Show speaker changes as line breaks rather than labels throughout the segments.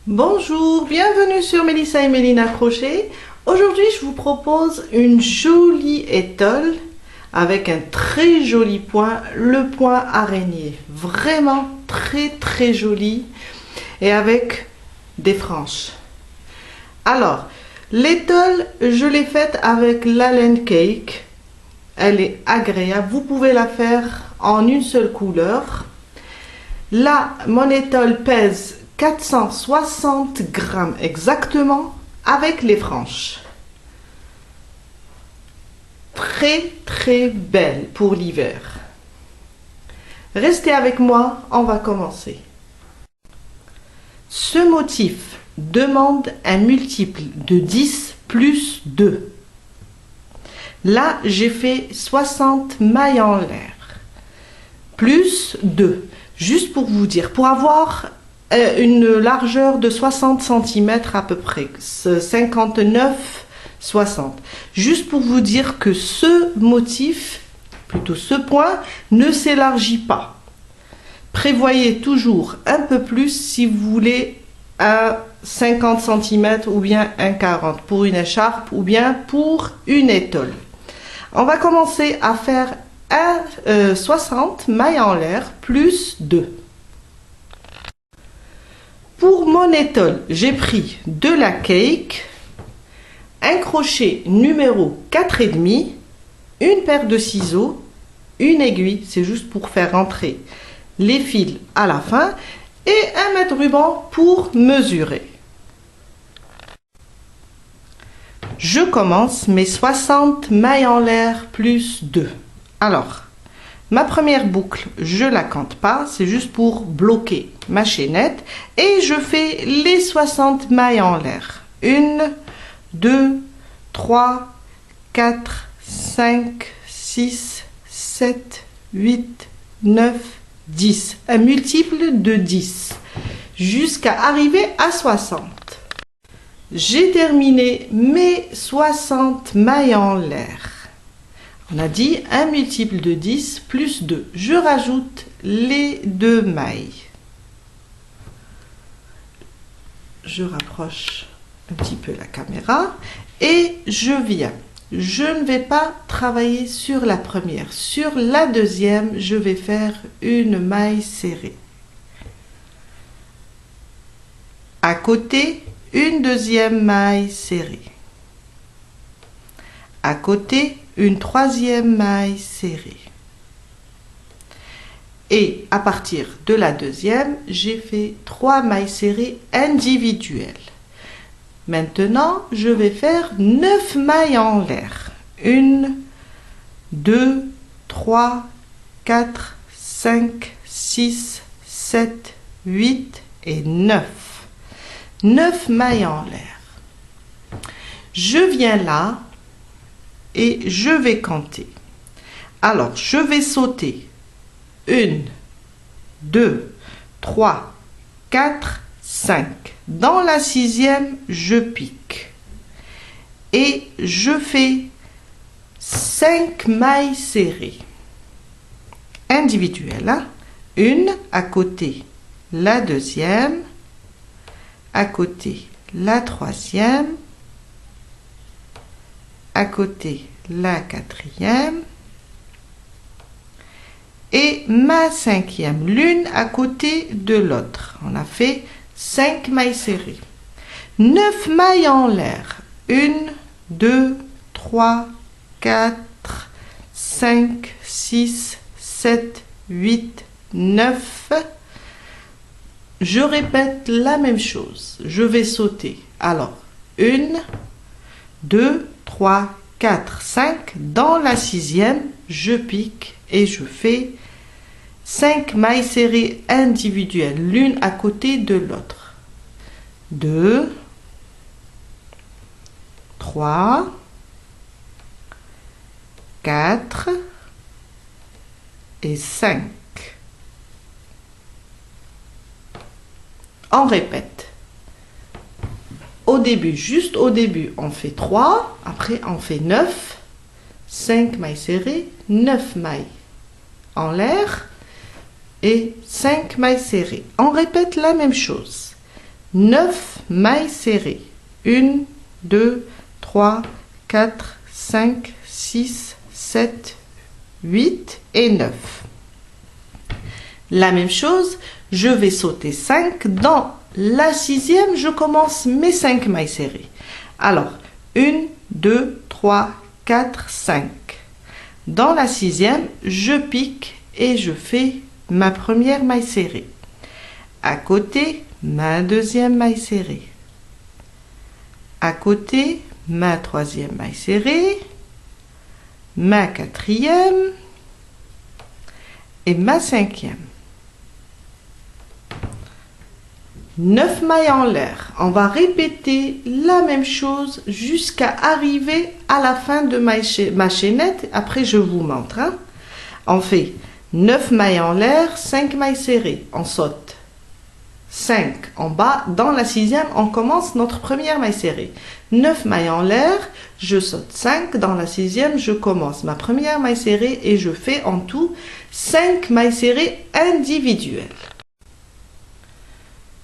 Bonjour, bienvenue sur Mélissa et Mélina Crochet. Aujourd'hui, je vous propose une jolie étole avec un très joli point, le point araignée. Vraiment très joli et avec des franges. Alors, l'étole, je l'ai faite avec la laine cake. Elle est agréable. Vous pouvez la faire en une seule couleur. Là, mon étole pèse 460 grammes exactement avec les franges. Très belle pour l'hiver. Restez avec moi, on va commencer. Ce motif demande un multiple de 10 plus 2. Là, j'ai fait 60 mailles en l'air plus 2. Juste pour vous dire, pour avoir une largeur de 60 cm à peu près, 59, 60. Juste pour vous dire que ce motif, plutôt ce point, ne s'élargit pas. Prévoyez toujours un peu plus si vous voulez un 50 cm ou bien un 40 pour une écharpe ou bien pour une étole. On va commencer à faire 60 mailles en l'air plus 2. Pour mon étole, j'ai pris de la cake, un crochet numéro 4,5, une paire de ciseaux, une aiguille, c'est juste pour faire rentrer les fils à la fin, et un mètre ruban pour mesurer. Je commence mes 60 mailles en l'air plus 2. Alors, ma première boucle, je la compte pas, c'est juste pour bloquer ma chaînette et je fais les 60 mailles en l'air. 1, 2, 3, 4, 5, 6, 7, 8, 9, 10. Un multiple de 10 jusqu'à arriver à 60. J'ai terminé mes 60 mailles en l'air. On a dit un multiple de 10 plus 2. Je rajoute les 2 mailles. Je rapproche un petit peu la caméra et je viens. Je ne vais pas travailler sur la première. Sur la deuxième, je vais faire une maille serrée. À côté, une deuxième maille serrée. À côté, une troisième maille serrée. Et à partir de la deuxième, j'ai fait 3 mailles serrées individuelles. Maintenant, je vais faire 9 mailles en l'air. 1, 2, 3, 4, 5, 6, 7, 8 et 9. 9 mailles en l'air. Je viens là et je vais compter. Alors, je vais sauter 1, 2, 3, 4, 5. Dans la sixième, je pique. Et je fais 5 mailles serrées. Individuelles. Hein? Une à côté, la deuxième. À côté, la troisième. À côté, la quatrième. Et ma cinquième, l'une à côté de l'autre. On a fait 5 mailles serrées. 9 mailles en l'air. 1, 2, 3, 4, 5, 6, 7, 8, 9. Je répète la même chose. Je vais sauter. Alors, 1, 2, 3, 4, 5. Dans la sixième, je pique et je fais 5 mailles serrées individuelles, l'une à côté de l'autre. 2, 3, 4 et 5. On répète. Au début, juste au début, on fait 3, après on fait 9, 5 mailles serrées, 9 mailles en l'air et 5 mailles serrées. On répète la même chose. 9 mailles serrées. 1, 2, 3, 4, 5, 6, 7, 8 et 9. La même chose, je vais sauter 5. Dans la sixième, je commence mes 5 mailles serrées. Alors, 1, 2, 3, 4, 5. Dans la sixième, je pique et je fais ma première maille serrée. À côté, ma deuxième maille serrée. À côté, ma troisième maille serrée, ma quatrième et ma cinquième. 9 mailles en l'air. On va répéter la même chose jusqu'à arriver à la fin de ma chaînette. Après, je vous montre. On fait 9 mailles en l'air, 5 mailles serrées. On saute 5 en bas. Dans la sixième, on commence notre première maille serrée. 9 mailles en l'air, je saute 5. Dans la sixième, je commence ma première maille serrée et je fais en tout 5 mailles serrées individuelles.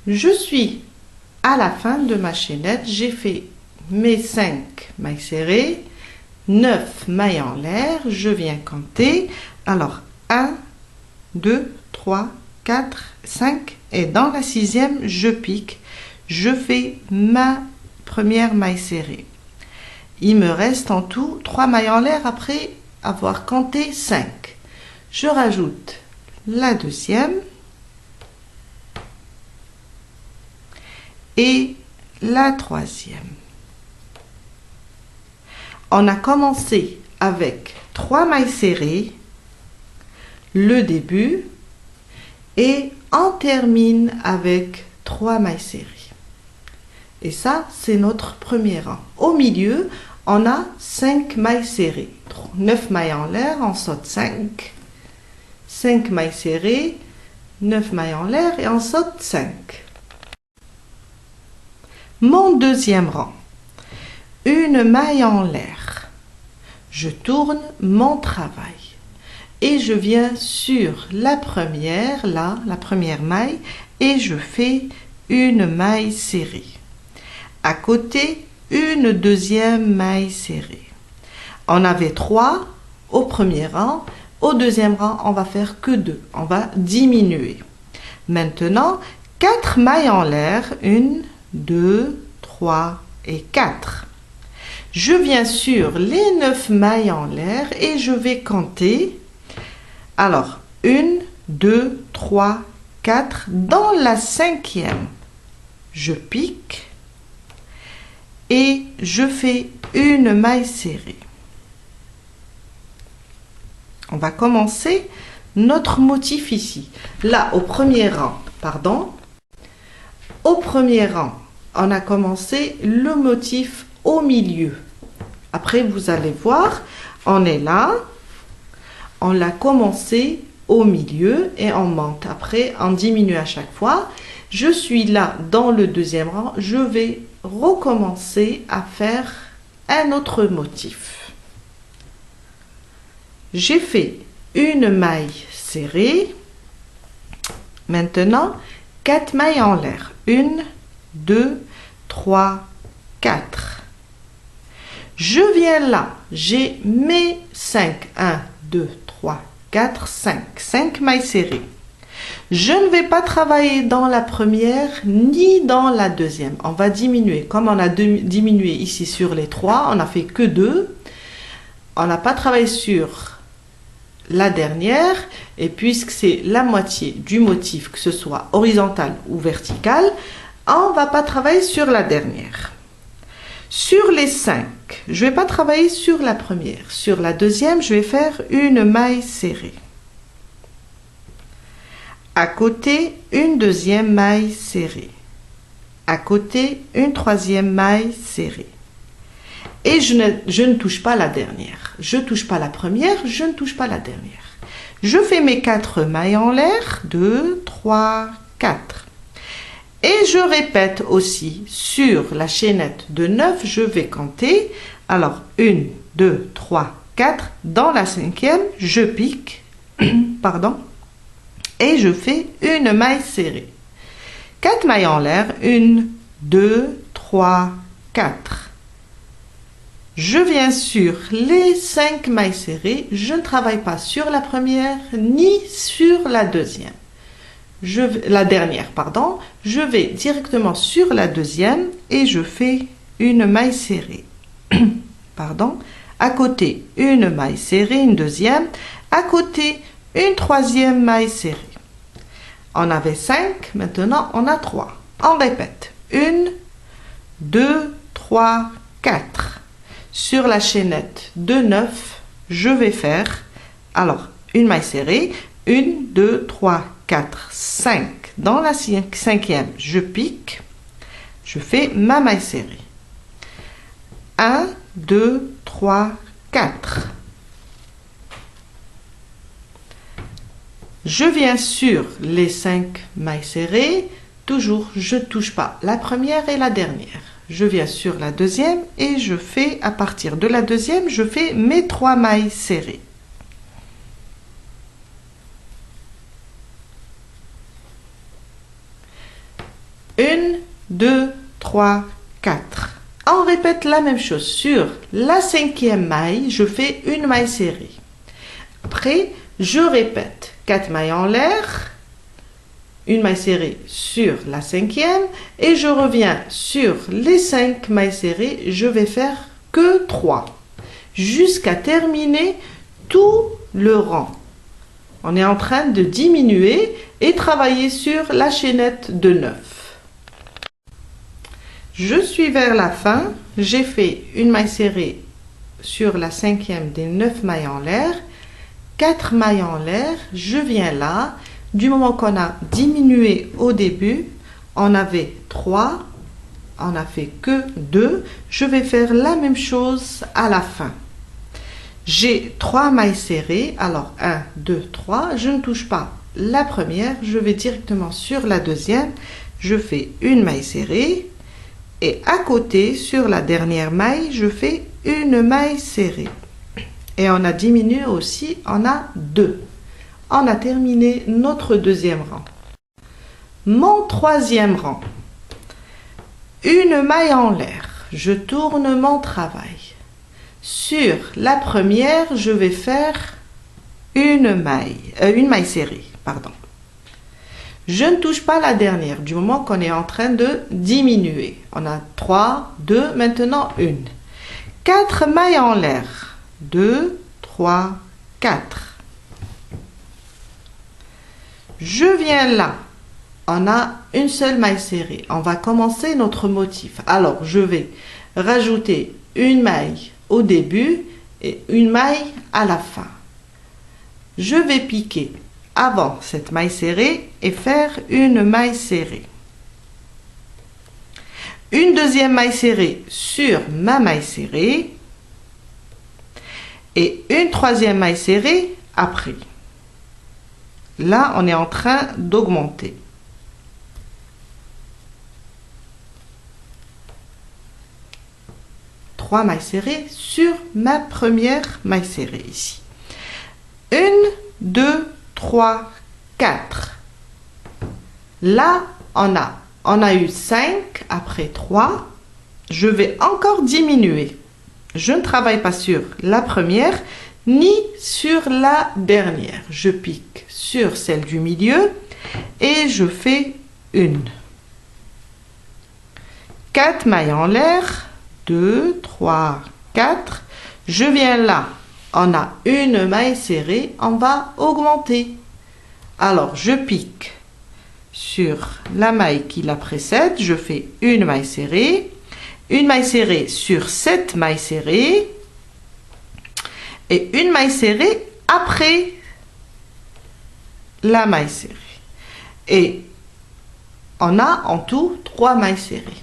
Je suis à la fin de ma chaînette, j'ai fait mes 5 mailles serrées, 9 mailles en l'air, je viens compter. Alors 1, 2, 3, 4, 5 et dans la sixième, je pique, je fais ma première maille serrée. Il me reste en tout 3 mailles en l'air après avoir compté 5. Je rajoute la deuxième et la troisième. On a commencé avec 3 mailles serrées, le début, et on termine avec 3 mailles serrées. Et ça, c'est notre premier rang. Au milieu, on a 5 mailles serrées. 9 mailles en l'air, on saute 5. 5 mailles serrées, 9 mailles en l'air et on saute 5. Mon deuxième rang, une maille en l'air. Je tourne mon travail et je viens sur la première, là, la première maille et je fais une maille serrée. À côté, une deuxième maille serrée. On avait 3 au premier rang. Au deuxième rang, on va faire que 2. On va diminuer. Maintenant, 4 mailles en l'air. 1, 2, 3 et 4. Je viens sur les 9 mailles en l'air et je vais compter. Alors, 1, 2, 3, 4. Dans la cinquième, je pique et je fais une maille serrée. On va commencer notre motif ici. Là, au premier rang, au premier rang, on a commencé le motif au milieu. Après, vous allez voir, on est là, on l'a commencé au milieu et on monte. Après, on diminue à chaque fois. Je suis là dans le deuxième rang, je vais recommencer à faire un autre motif. J'ai fait une maille serrée. Maintenant, 4 mailles en l'air. 1, 2, 3, 4. Je viens là. J'ai mes 5. 1, 2, 3, 4, 5. 5 mailles serrées. Je ne vais pas travailler dans la première ni dans la deuxième. On va diminuer. Comme on a diminué ici sur les 3, on n'a fait que 2. On n'a pas travaillé sur la dernière, et puisque c'est la moitié du motif, que ce soit horizontal ou vertical, on ne va pas travailler sur la dernière. Sur les 5, je ne vais pas travailler sur la première. Sur la deuxième, je vais faire une maille serrée. À côté, une deuxième maille serrée. À côté, une troisième maille serrée. Et je ne touche pas la dernière. Je ne touche pas la première, je ne touche pas la dernière. Je fais mes 4 mailles en l'air. 2, 3, 4. Et je répète aussi sur la chaînette de 9, je vais compter. Alors, 1, 2, 3, 4. Dans la cinquième, je pique. Pardon. Et je fais une maille serrée. 4 mailles en l'air, 1, 2, 3, 4. Je viens sur les 5 mailles serrées, je ne travaille pas sur la première ni sur la deuxième. La dernière, pardon. Je vais directement sur la deuxième et je fais une maille serrée. Pardon. À côté, une maille serrée, une deuxième. À côté, une troisième maille serrée. On avait 5, maintenant on a 3. On répète. 1, 2, 3, 4. Sur la chaînette de 9, je vais faire, alors, une maille serrée. 1, 2, 3, 4, 5. Dans la cinquième, je pique. Je fais ma maille serrée. 1, 2, 3, 4. Je viens sur les 5 mailles serrées. Toujours, je ne touche pas la première et la dernière. Je viens sur la deuxième et je fais, à partir de la deuxième, je fais mes 3 mailles serrées. Une, 2, 3, 4. On répète la même chose. Sur la cinquième maille, je fais une maille serrée. Après, je répète 4 mailles en l'air, une maille serrée sur la cinquième et je reviens sur les 5 mailles serrées. Je vais faire que 3 jusqu'à terminer tout le rang. On est en train de diminuer et travailler sur la chaînette de 9. Je suis vers la fin, j'ai fait une maille serrée sur la cinquième des 9 mailles en l'air, 4 mailles en l'air, je viens là, du moment qu'on a diminué au début, on avait 3, on n'a fait que 2, je vais faire la même chose à la fin. J'ai 3 mailles serrées, alors 1, 2, 3, je ne touche pas la première, je vais directement sur la deuxième, je fais une maille serrée, et à côté, sur la dernière maille, je fais une maille serrée. Et on a diminué aussi, on a 2. On a terminé notre deuxième rang. Mon troisième rang. Une maille en l'air. Je tourne mon travail. Sur la première, je vais faire une maille serrée. Pardon. Je ne touche pas la dernière du moment qu'on est en train de diminuer. On a 3, 2, maintenant 1. 4 mailles en l'air. 2, 3, 4. Je viens là. On a une seule maille serrée. On va commencer notre motif. Alors, je vais rajouter une maille au début et une maille à la fin. Je vais piquer avant cette maille serrée et faire une maille serrée. Une deuxième maille serrée sur ma maille serrée et une troisième maille serrée après. Là, on est en train d'augmenter. Trois mailles serrées sur ma première maille serrée ici. 1, 2, 3, 4. Là, on a eu 5 après 3. Je vais encore diminuer. Je ne travaille pas sur la première ni sur la dernière. Je pique sur celle du milieu et je fais une. 4 mailles en l'air. 2, 3, 4. Je viens là. On a une maille serrée, on va augmenter. Alors, je pique sur la maille qui la précède, je fais une maille serrée sur cette maille serrée et une maille serrée après la maille serrée. Et on a en tout 3 mailles serrées.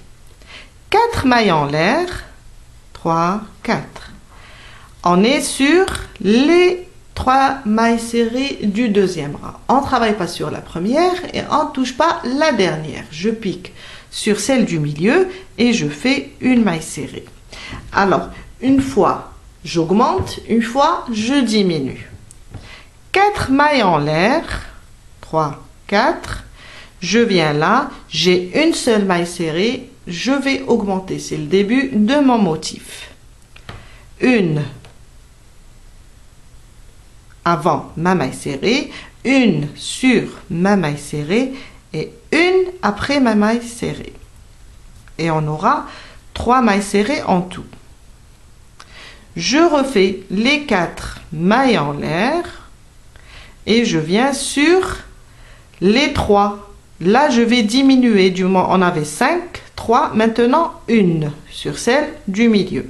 4 mailles en l'air, 3, 4. On est sur les 3 mailles serrées du deuxième rang. On ne travaille pas sur la première et on ne touche pas la dernière. Je pique sur celle du milieu et je fais une maille serrée. Alors, une fois j'augmente, une fois je diminue. 4 mailles en l'air, 3, 4. je viens là, j'ai une seule maille serrée, je vais augmenter, c'est le début de mon motif. Une avant ma maille serrée, une sur ma maille serrée et une après ma maille serrée. Et on aura 3 mailles serrées en tout. Je refais les 4 mailles en l'air et je viens sur les 3. Là, je vais diminuer, du moins on avait 5, 3, maintenant 1 sur celle du milieu.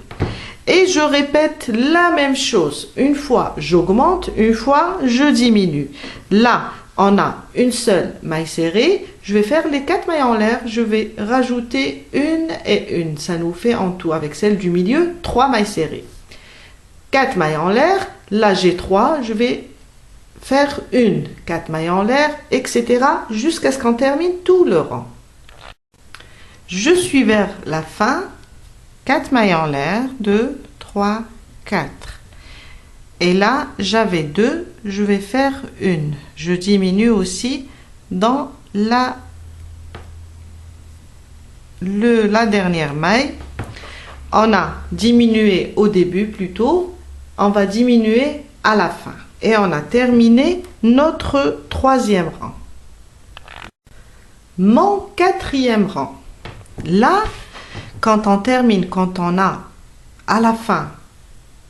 Et je répète la même chose. Une fois, j'augmente, une fois, je diminue. Là, on a une seule maille serrée. Je vais faire les 4 mailles en l'air. Je vais rajouter une et une. Ça nous fait en tout, avec celle du milieu, 3 mailles serrées. 4 mailles en l'air. Là, j'ai 3. Je vais faire une, 4 mailles en l'air, etc. jusqu'à ce qu'on termine tout le rang. Je suis vers la fin. 4 mailles en l'air, 2, 3, 4. Et là, j'avais 2, je vais faire une. Je diminue aussi dans la dernière maille. On a diminué au début plutôt, on va diminuer à la fin. Et on a terminé notre 3e rang. Mon 4e rang. Là, quand on termine, quand on a à la fin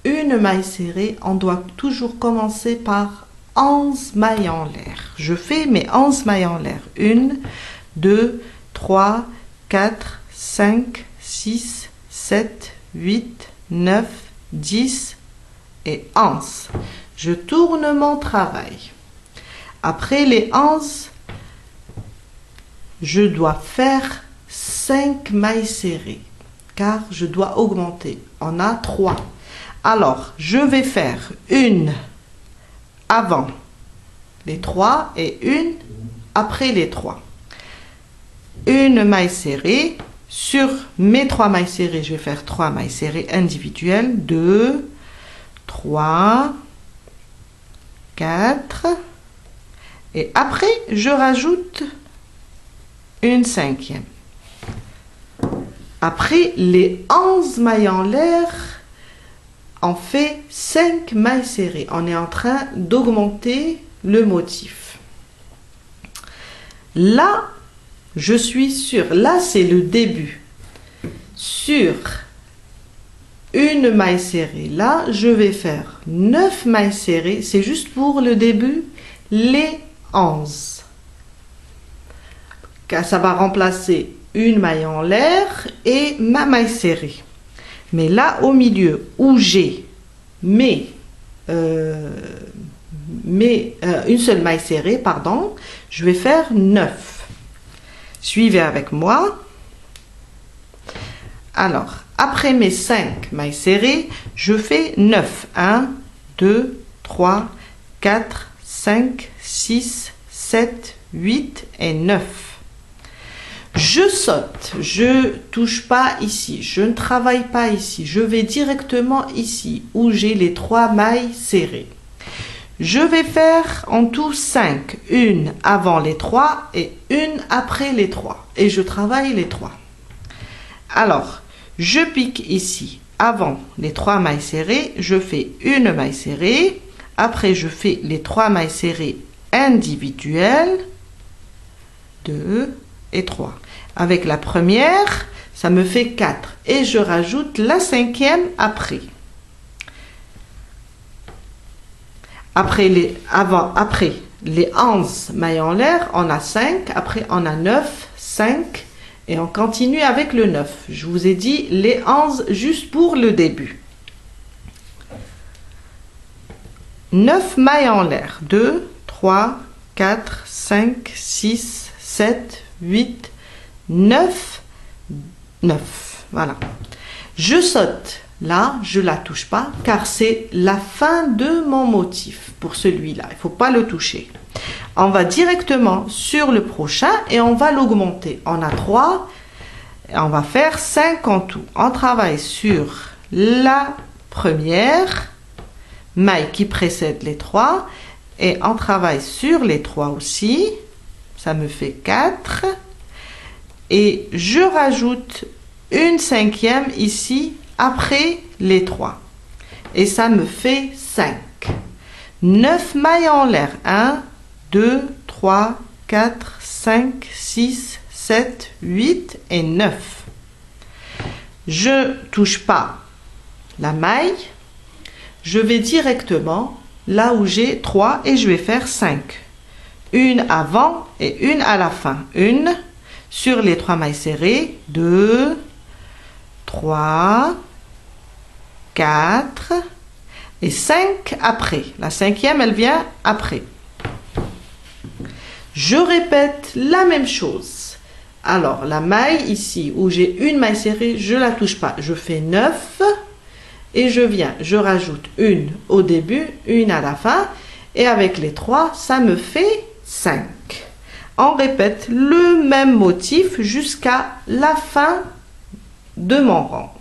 une maille serrée, on doit toujours commencer par 11 mailles en l'air. Je fais mes 11 mailles en l'air. 1, 2, 3, 4, 5, 6, 7, 8, 9, 10 et 11. Je tourne mon travail. Après les 11, je dois faire 5 mailles serrées car je dois augmenter. On a 3. Alors, je vais faire une avant les 3 et une après les 3. Une maille serrée. Sur mes 3 mailles serrées, je vais faire 3 mailles serrées individuelles. 2, 3, 4. Et après, je rajoute une 5e. Après les 11 mailles en l'air, on fait 5 mailles serrées. On est en train d'augmenter le motif. Là, je suis sur, là c'est le début. Sur une maille serrée, là, je vais faire 9 mailles serrées. C'est juste pour le début, les 11. Car ça va remplacer une maille en l'air et ma maille serrée. Mais là, au milieu, où j'ai une seule maille serrée, pardon, je vais faire 9. Suivez avec moi. Alors, après mes 5 mailles serrées, je fais 9. 1, 2, 3, 4, 5, 6, 7, 8 et 9. Je saute, je touche pas ici, je ne travaille pas ici, je vais directement ici où j'ai les 3 mailles serrées. Je vais faire en tout 5, une avant les 3 et une après les 3 et je travaille les 3. Alors, je pique ici avant les 3 mailles serrées, je fais une maille serrée, après je fais les 3 mailles serrées individuelles, 2 et 3. Avec la première, ça me fait 4 et je rajoute la 5e après. Après les 11 mailles en l'air, on a 5, après on a 9, 5 et on continue avec le 9. Je vous ai dit les 11 juste pour le début. 9 mailles en l'air, 2, 3, 4, 5, 6, 7, 8, 9, 9, voilà. Je saute, là, je la touche pas, car c'est la fin de mon motif pour celui-là, il ne faut pas le toucher. On va directement sur le prochain et on va l'augmenter. On a 3, et on va faire 5 en tout. On travaille sur la première maille qui précède les 3 et on travaille sur les 3 aussi. ça me fait 4. Et je rajoute une cinquième ici après les 3. Et ça me fait 5. 9 mailles en l'air. 1, 2, 3, 4, 5, 6, 7, 8 et 9. Je touche pas la maille. Je vais directement là où j'ai 3 et je vais faire 5. Une avant et une à la fin. Une sur les 3 mailles serrées. 2, 3, 4 et 5 après. La cinquième, elle vient après. Je répète la même chose. Alors, la maille ici, où j'ai une maille serrée, je ne la touche pas. Je fais 9 et je rajoute une au début, une à la fin. Et avec les 3, ça me fait 5. On répète le même motif jusqu'à la fin de mon rang.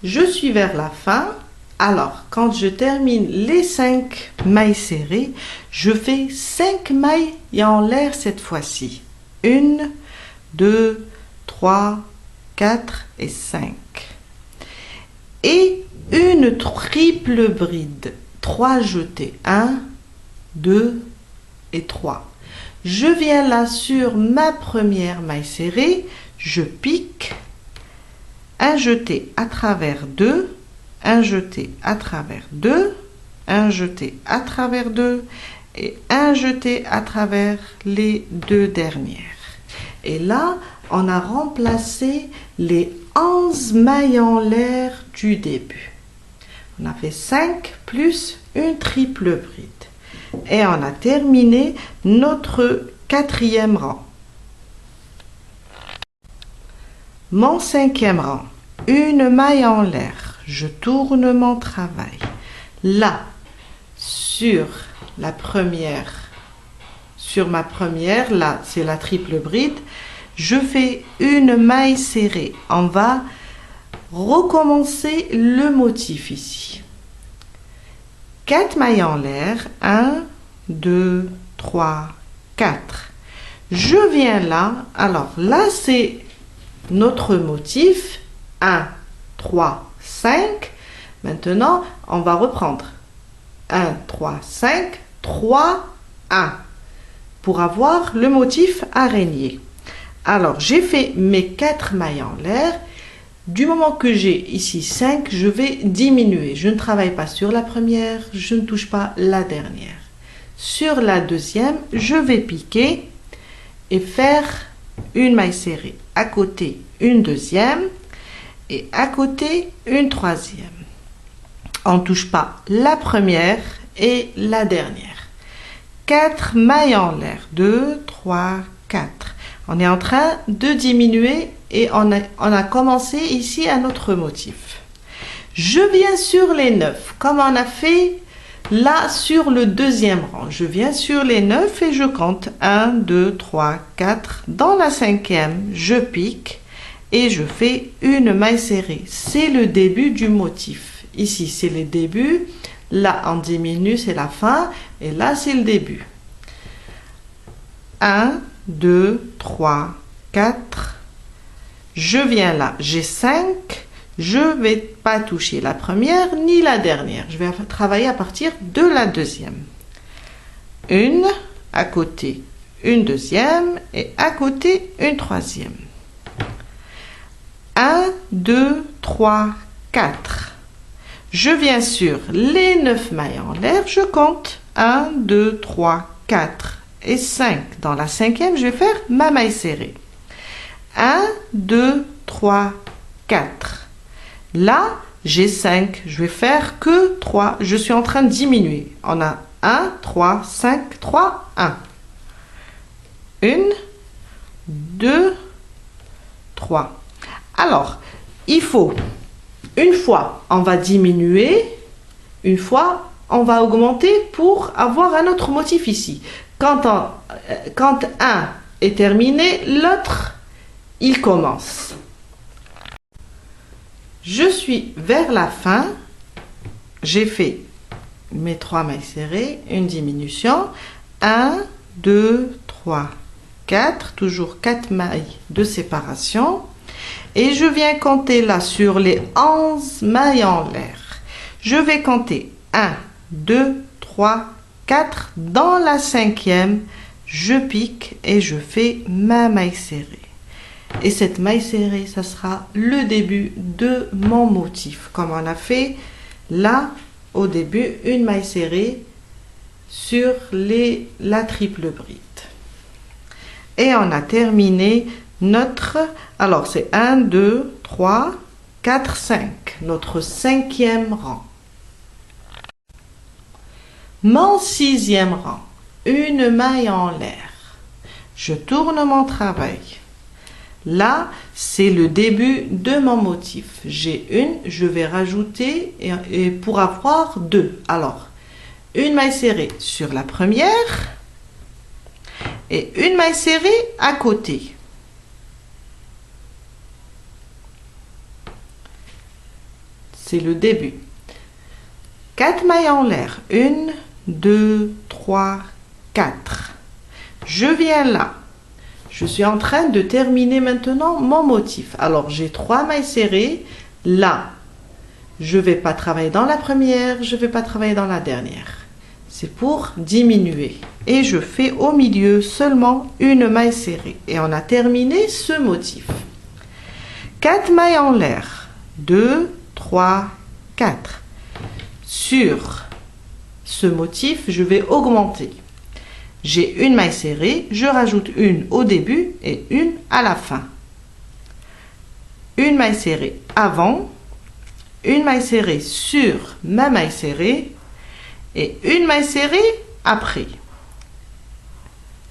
Je suis vers la fin. Alors, quand je termine les 5 mailles serrées, je fais 5 mailles en l'air cette fois-ci. 1, 2, 3, 4 et 5. Et une triple bride. 3 jetés. 1, 2 et 3. Je viens là sur ma première maille serrée. Je pique. Un jeté à travers 2. Un jeté à travers 2, un jeté à travers 2 et un jeté à travers les 2 dernières. Et là, on a remplacé les 11 mailles en l'air du début. On a fait 5 plus une triple bride. Et on a terminé notre 4e rang. Mon 5e rang, une maille en l'air. Je tourne mon travail. Là, sur ma première, là, c'est la triple bride. Je fais une maille serrée. On va recommencer le motif ici. 4 mailles en l'air. 1, 2, 3, 4. Je viens là. Alors là, c'est notre motif. 1, 3, 5. Maintenant, on va reprendre 1, 3, 5, 3, 1 pour avoir le motif araignée. Alors, j'ai fait mes 4 mailles en l'air. Du moment que j'ai ici 5, je vais diminuer. Je ne travaille pas sur la première, je ne touche pas la dernière. Sur la deuxième, je vais piquer et faire une maille serrée. À côté, une deuxième. Et à côté, une troisième. On ne touche pas la première et la dernière. 4 mailles en l'air. 2, 3, 4. On est en train de diminuer et on a commencé ici un autre motif. Je viens sur les 9, comme on a fait là sur le 2e rang. Je viens sur les 9 et je compte 1, 2, 3, 4. Dans la 5e, je pique. Et je fais une maille serrée. C'est le début du motif. Ici, c'est le début. Là, on diminue, c'est la fin. Et là, c'est le début. 1, 2, 3, 4. Je viens là. J'ai 5. Je ne vais pas toucher la première ni la dernière. Je vais travailler à partir de la deuxième. Une à côté, une deuxième. Et à côté, une troisième. 1, 2, 3, 4. Je viens sur les 9 mailles en l'air, je compte 1, 2, 3, 4 et 5. Dans la 5e, je vais faire ma maille serrée. 1, 2, 3, 4. Là, j'ai 5. Je vais faire que 3. Je suis en train de diminuer. On a 1, 3, 5, 3, 1. 1, 2, 3. Alors, il faut, une fois, on va diminuer, une fois, on va augmenter pour avoir un autre motif ici. Quand un est terminé, l'autre, il commence. Je suis vers la fin, j'ai fait mes 3 mailles serrées, une diminution, 1, 2, 3, 4, toujours 4 mailles de séparation. Et je viens compter là sur les 11 mailles en l'air. Je vais compter 1, 2, 3, 4. Dans la cinquième, je pique et je fais ma maille serrée. Et cette maille serrée, ça sera le début de mon motif. Comme on a fait là, au début, une maille serrée sur la triple bride. Et on a terminé notre... Alors, c'est 1, 2, 3, 4, 5. Notre cinquième rang. Mon sixième rang. Une maille en l'air. Je tourne mon travail. Là, c'est le début de mon motif. J'ai une, je vais rajouter et pour avoir 2. Alors, une maille serrée sur la première et une maille serrée à côté. C'est le début. 4 mailles en l'air. 1, 2, 3, 4. Je viens là. Je suis en train de terminer maintenant mon motif. Alors, j'ai 3 mailles serrées. Là, je ne vais pas travailler dans la première, je ne vais pas travailler dans la dernière. C'est pour diminuer. Et je fais au milieu seulement une maille serrée. Et on a terminé ce motif. 4 mailles en l'air. 2, 3, 4. Sur ce motif, je vais augmenter. J'ai une maille serrée, je rajoute une au début et une à la fin. Une maille serrée avant, une maille serrée sur ma maille serrée et une maille serrée après.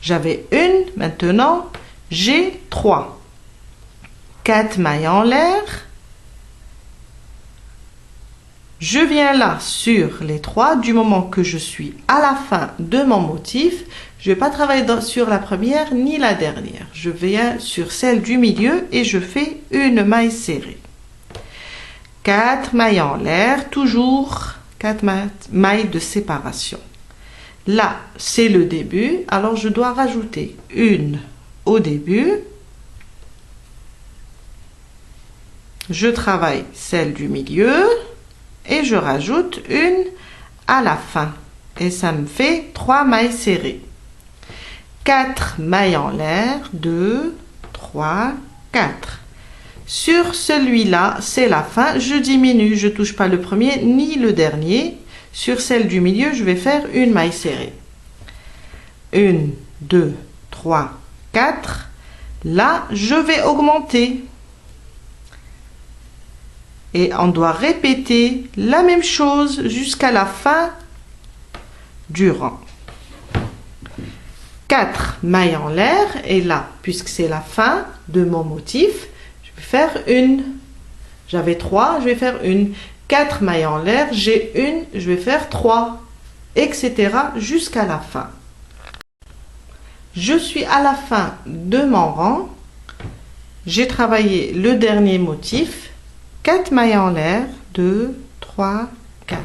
J'avais une, maintenant j'ai 3. 4 mailles en l'air. Je viens là sur les 3, du moment que je suis à la fin de mon motif, je ne vais pas travailler sur la première ni la dernière. Je viens sur celle du milieu et je fais une maille serrée. 4 mailles en l'air, toujours 4 mailles de séparation. Là, c'est le début, alors je dois rajouter une au début. Je travaille celle du milieu. Et je rajoute une à la fin. Et ça me fait 3 mailles serrées. 4 mailles en l'air. 2, 3, 4. Sur celui-là, c'est la fin. Je diminue. Je ne touche pas le premier ni le dernier. Sur celle du milieu, je vais faire une maille serrée. 1, 2, 3, 4. Là, je vais augmenter. Et on doit répéter la même chose jusqu'à la fin du rang. 4 mailles en l'air. Et là, puisque c'est la fin de mon motif, je vais faire une. J'avais 3, je vais faire une. 4 mailles en l'air, j'ai une, je vais faire 3, etc. jusqu'à la fin. Je suis à la fin de mon rang. J'ai travaillé le dernier motif. 4 mailles en l'air, 2, 3, 4.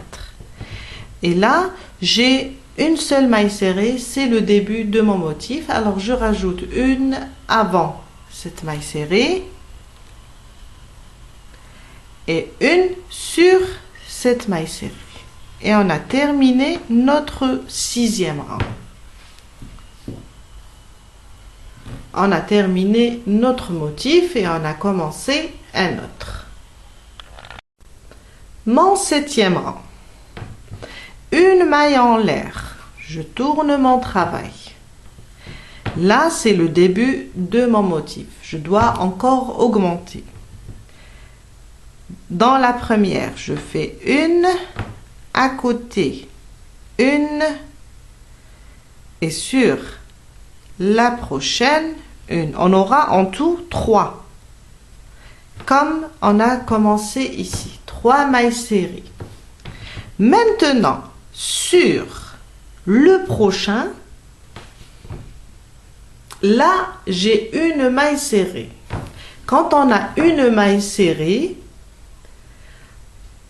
Et là, j'ai une seule maille serrée, c'est le début de mon motif. Alors, je rajoute une avant cette maille serrée et une sur cette maille serrée. Et on a terminé notre sixième rang. On a terminé notre motif et on a commencé un autre. Mon septième rang. Une maille en l'air. Je tourne mon travail. Là, c'est le début de mon motif. Je dois encore augmenter. Dans la première, je fais une, à côté, une, et sur la prochaine, une. On aura en tout 3. Comme on a commencé ici. 3 mailles serrées. Maintenant, sur le prochain, là, j'ai une maille serrée. Quand on a une maille serrée,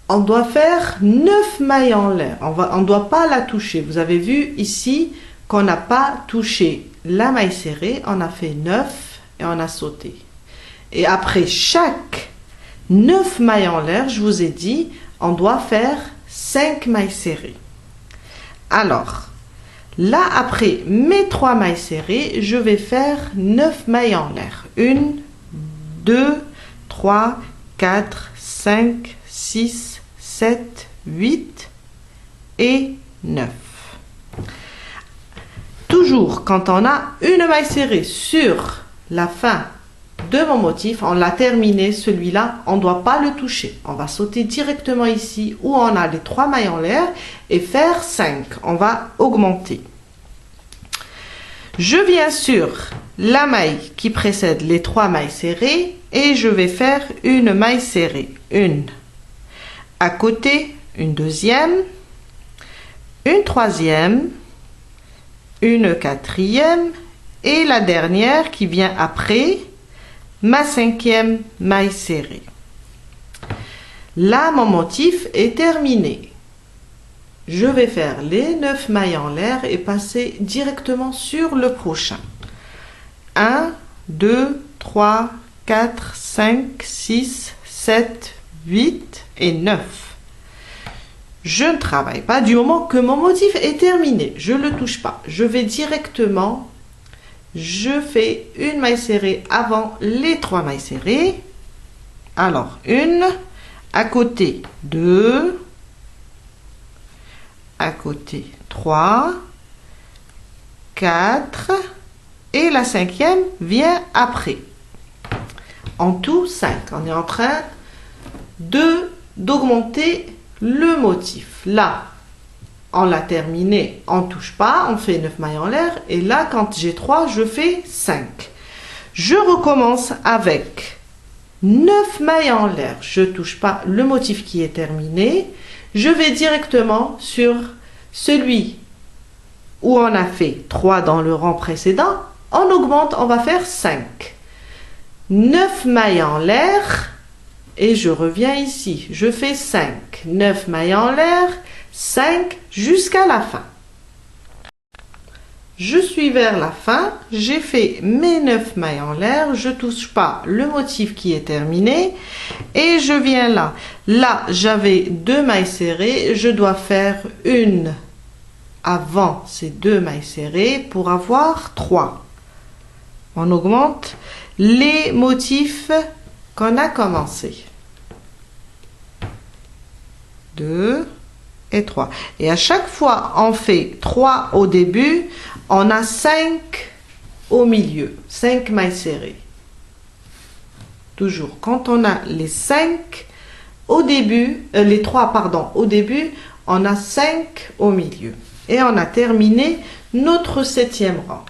on doit faire 9 mailles en l'air. On ne doit pas la toucher. Vous avez vu ici, qu'on n'a pas touché la maille serrée, on a fait 9 et on a sauté. Et après chaque 9 mailles en l'air, je vous ai dit, on doit faire 5 mailles serrées. Alors, là, après mes 3 mailles serrées, je vais faire 9 mailles en l'air. 1, 2, 3, 4, 5, 6, 7, 8 et 9. Toujours, quand on a une maille serrée sur la fin de mon motif, on l'a terminé, celui-là, on ne doit pas le toucher. On va sauter directement ici où on a les 3 mailles en l'air et faire 5. On va augmenter. Je viens sur la maille qui précède les 3 mailles serrées et je vais faire une maille serrée. Une à côté, une deuxième, une troisième, une quatrième et la dernière qui vient après, ma 5e maille serrée. Là, mon motif est terminé. Je vais faire les 9 mailles en l'air et passer directement sur le prochain. 1, 2, 3, 4, 5, 6, 7, 8 et 9. Je ne travaille pas du moment que mon motif est terminé. Je ne le touche pas. Je vais directement, je fais une maille serrée avant les 3 mailles serrées. Alors, une, à côté 2, à côté 3, 4 et la 5e vient après. En tout 5. On est en train d'augmenter le motif. Là, on l'a terminé, on ne touche pas, on fait 9 mailles en l'air et là, quand j'ai 3, je fais 5. Je recommence avec 9 mailles en l'air. Je ne touche pas le motif qui est terminé. Je vais directement sur celui où on a fait 3 dans le rang précédent. On augmente, on va faire 5. 9 mailles en l'air et je reviens ici. Je fais 5. 9 mailles en l'air, 5 jusqu'à la fin. Je suis vers la fin, j'ai fait mes 9 mailles en l'air, je ne touche pas le motif qui est terminé et je viens là. Là, j'avais 2 mailles serrées, je dois faire une avant ces 2 mailles serrées pour avoir 3. On augmente les motifs qu'on a commencé. 2 et 3. Et à chaque fois, on fait 3 au début, on a 5 au milieu, 5 mailles serrées. Toujours, quand on a les 5 au début, les 3, pardon, au début, on a 5 au milieu. Et on a terminé notre 7e rang.